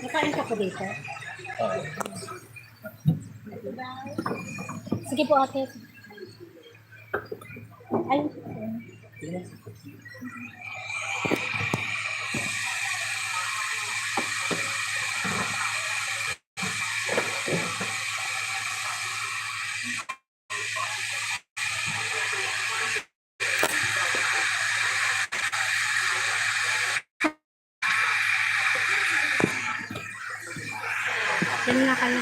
Nakain ka po dito? Oo. Sige po ate. Ay, yan na kayo.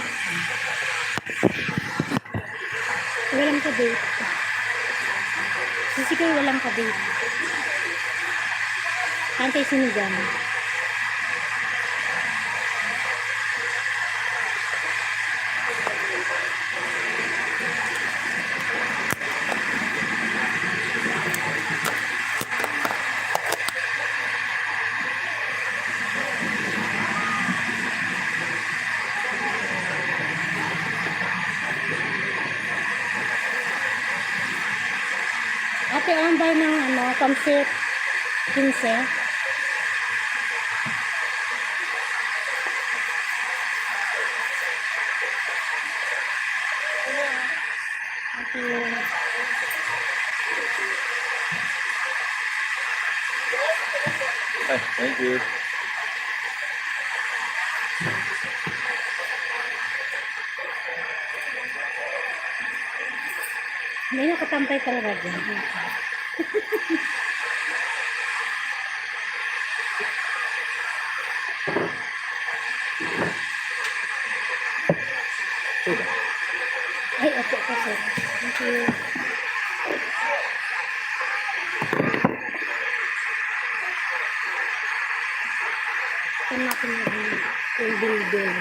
Walang ka-date. Sige, walang ka-date. Antay sinigang. Ate, ambar ng pansit 15. Ate, Ay, thank you. may nakatampay talaga dyan. Sudah. Ay, ate, kasi. Thank you. Ito natin yung building.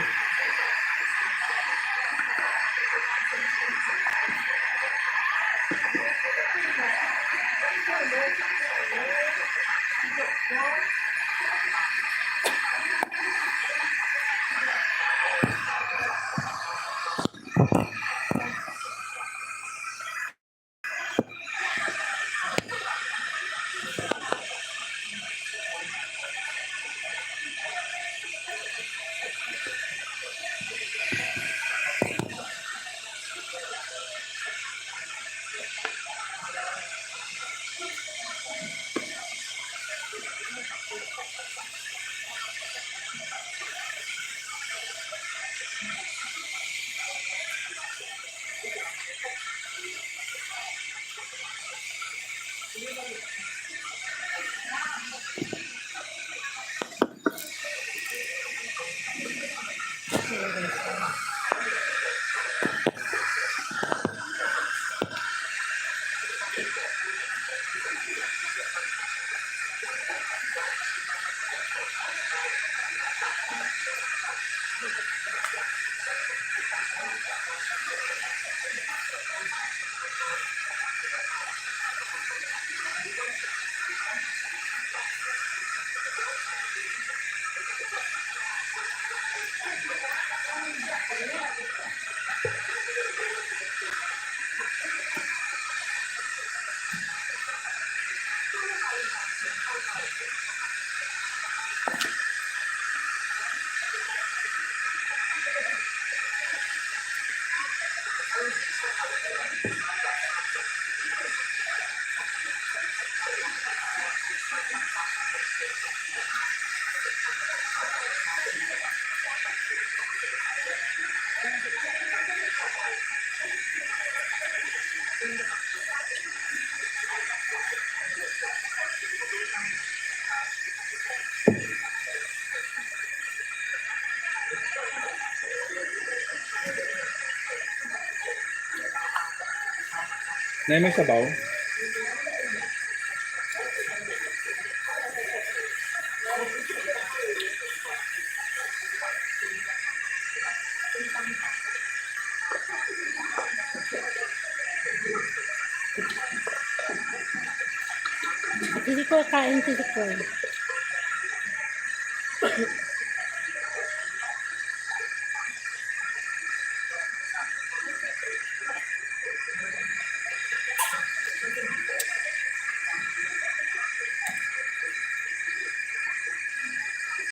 Nay, may sabaw? Hindi ko kain, hindi ko.